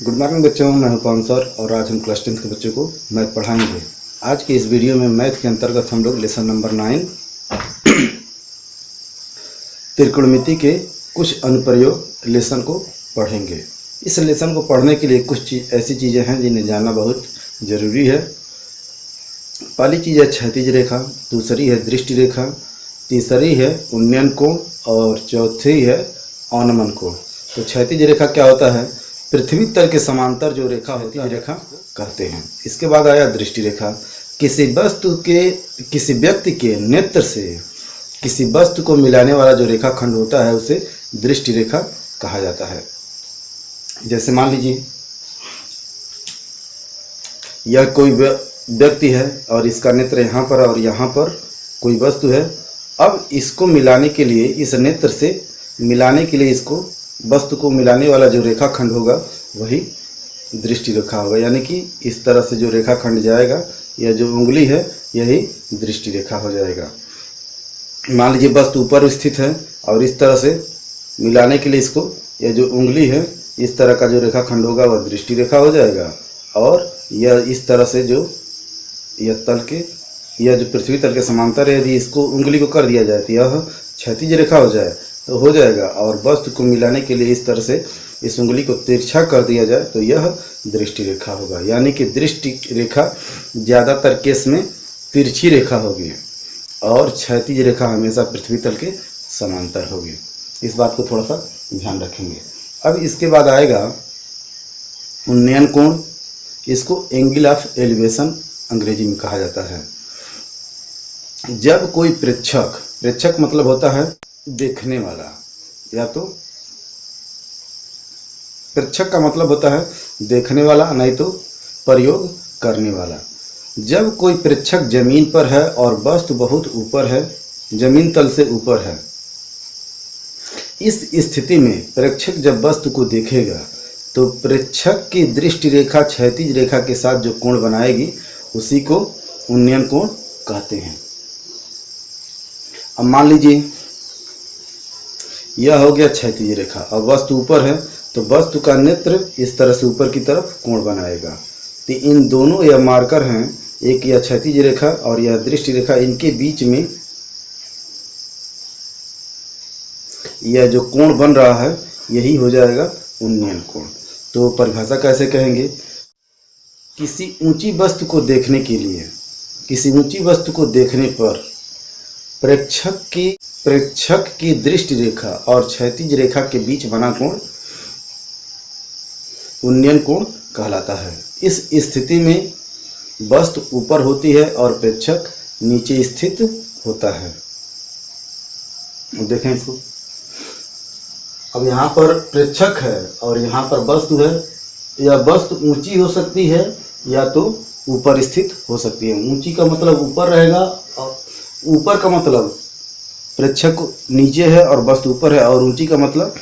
Good morning बच्चों, मैं हूं पवन सर और आज हम क्लास 10 के बच्चों को मैथ पढ़ाएंगे। आज के इस वीडियो में मैथ के अंतर्गत हम लोग लेसन नंबर 9 त्रिकोणमिति के कुछ अनुप्रयोग लेसन को पढ़ेंगे। इस लेसन को पढ़ने के लिए कुछ ऐसी चीज़ें हैं जिन्हें जानना बहुत ज़रूरी है। पहली चीज़ है क्षैतिज रेखा, दूसरी है दृष्टि रेखा, तीसरी है उन्नयन कोण और चौथी है अवनमन कोण। तो क्षैतिज रेखा क्या होता है? पृथ्वी तल के समांतर जो रेखा होती है रेखा कहते हैं। इसके बाद आया दृष्टि रेखा। किसी व्यक्ति के नेत्र से किसी वस्तु को मिलाने वाला जो रेखाखंड होता है उसे दृष्टि रेखा कहा जाता है। जैसे मान लीजिए यह कोई व्यक्ति है और इसका नेत्र यहाँ पर और यहाँ पर कोई वस्तु है। अब इसको मिलाने के लिए, इस नेत्र से मिलाने के लिए, इसको वस्तु को मिलाने वाला जो रेखाखंड होगा वही दृष्टि रेखा होगा। यानी कि इस तरह से जो रेखाखंड जाएगा, यह जो उंगली है यही दृष्टि रेखा हो जाएगा। मान लीजिए वस्तु ऊपर स्थित है और इस तरह से मिलाने के लिए इसको, यह जो उंगली है, इस तरह का जो रेखाखंड होगा वह दृष्टि रेखा हो जाएगा। और यह इस तरह से जो यह जो पृथ्वी तल के समांतर है, यदि इसको उंगली को कर दिया जाए तो यह क्षैतिज रेखा हो जाएगा। और वस्तु को मिलाने के लिए इस तरह से इस उंगली को तिरछा कर दिया जाए तो यह दृष्टि रेखा होगा। यानी कि दृष्टि रेखा ज़्यादातर केस में तिरछी रेखा होगी और क्षैतिज रेखा हमेशा पृथ्वी तल के समांतर होगी। इस बात को थोड़ा सा ध्यान रखेंगे। अब इसके बाद आएगा उन्नयन कोण। इसको एंगल ऑफ एलिवेशन अंग्रेजी में कहा जाता है। जब कोई प्रेक्षक मतलब होता है देखने वाला, या तो प्रेक्षक का मतलब होता है देखने वाला, नहीं तो प्रयोग करने वाला। जब कोई प्रेक्षक जमीन पर है और वस्तु बहुत ऊपर है, जमीन तल से ऊपर है, इस स्थिति में प्रेक्षक जब वस्तु को देखेगा तो प्रेक्षक की दृष्टि रेखा क्षैतिज रेखा के साथ जो कोण बनाएगी उसी को उन्नयन कोण कहते हैं। अब मान लीजिए यह हो गया क्षैतिज रेखा और वस्तु ऊपर है, तो वस्तु का नेत्र इस तरह से ऊपर की तरफ कोण बनाएगा। तो इन दोनों यह मार्कर हैं, एक यह क्षैतिज रेखा और यह दृष्टि रेखा, इनके बीच में यह जो कोण बन रहा है यही हो जाएगा उन्नयन कोण। तो परिभाषा कैसे कहेंगे? किसी ऊंची वस्तु को देखने के लिए, किसी ऊंची वस्तु को देखने पर प्रेक्षक की दृष्टि रेखा और क्षैतिज रेखा के बीच बना कोण उन्नयन कोण कहलाता है। इस स्थिति में वस्तु ऊपर होती है और प्रेक्षक नीचे स्थित होता है। देखें इसको। अब यहाँ पर प्रेक्षक है और यहाँ पर वस्तु है। यह वस्तु ऊंची हो सकती है या तो ऊपर स्थित हो सकती है। ऊंची का मतलब ऊपर रहेगा और ऊपर का मतलब प्रेक्षक नीचे है और वस्तु ऊपर है, और ऊंची का मतलब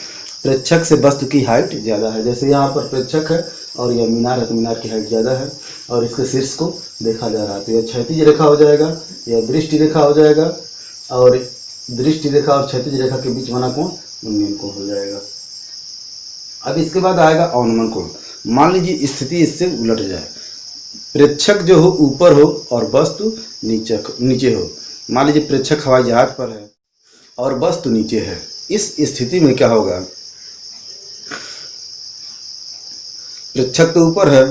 प्रेक्षक से वस्तु की हाइट ज़्यादा है। जैसे यहाँ पर प्रेक्षक है और यह मीनार है तो मीनार की हाइट ज़्यादा है और इसके शीर्ष को देखा जा रहा है, तो यह क्षैतिज रेखा हो जाएगा, यह दृष्टि रेखा हो जाएगा और दृष्टि रेखा और क्षैतिज रेखा के बीच बना कोण उन्नयन कोण हो जाएगा। अब इसके बाद आएगा अवनमन कोण। मान लीजिए स्थिति इससे उलट जाए, प्रेक्षक जो हो ऊपर हो और वस्तु नीचे हो। मान लीजिए प्रेक्षक हवाई जहाज पर है और वस्तु नीचे है। इस स्थिति में क्या होगा? प्रेक्षक तो ऊपर है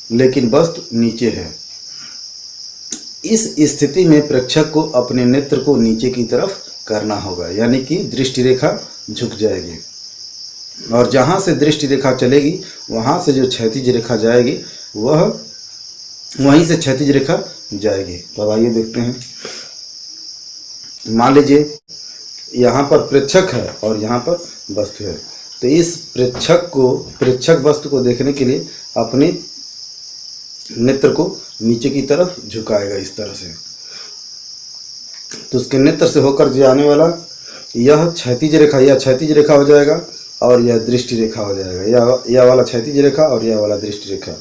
लेकिन वस्तु नीचे है। इस स्थिति में प्रेक्षक को अपने नेत्र को नीचे की तरफ करना होगा, यानी कि दृष्टि रेखा झुक जाएगी और जहाँ से दृष्टि रेखा चलेगी वहाँ से जो क्षैतिज रेखा जाएगी वहीं से क्षैतिज रेखा जाएगी। तो आइए देखते हैं। मान लीजिए यहाँ पर प्रेक्षक है और यहाँ पर वस्तु है, तो इस प्रेक्षक वस्तु को देखने के लिए अपने नेत्र को नीचे की तरफ झुकाएगा इस तरह से। तो उसके नेत्र से होकर जाने वाला यह क्षैतिज रेखा हो जाएगा और यह दृष्टि रेखा हो जाएगा। यह वाला क्षैतिज रेखा और यह वाला दृष्टि रेखा,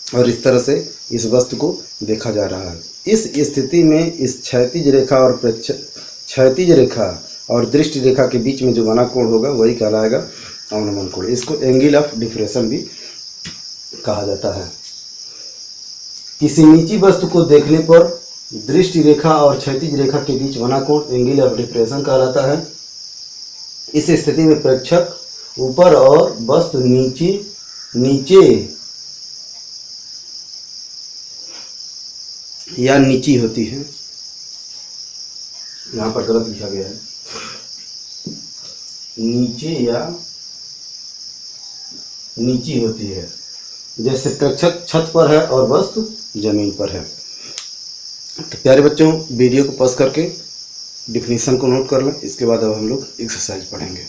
और इस तरह से इस वस्तु को देखा जा रहा है। इस स्थिति में इस क्षैतिज रेखा और दृष्टि रेखा के बीच में जो बना कोण होगा वही कहलाएगा अवनमन कोण, इसको एंगल ऑफ डिफ्रेक्शन भी कहा जाता है। किसी नीची वस्तु को देखने पर दृष्टि रेखा और क्षैतिज रेखा के बीच बना कोण एंगल ऑफ डिफ्रेक्शन कहलाता है। इस स्थिति में प्रेक्षक ऊपर और वस्तु नीचे या नीची होती है। यहाँ पर गलत लिखा गया है, नीचे या नीची होती है। जैसे प्रेक्षक छत पर है और वस्तु जमीन पर है। तो प्यारे बच्चों, वीडियो को पॉज करके डिफिनीशन को नोट कर लें। इसके बाद अब हम लोग एक्सरसाइज पढ़ेंगे।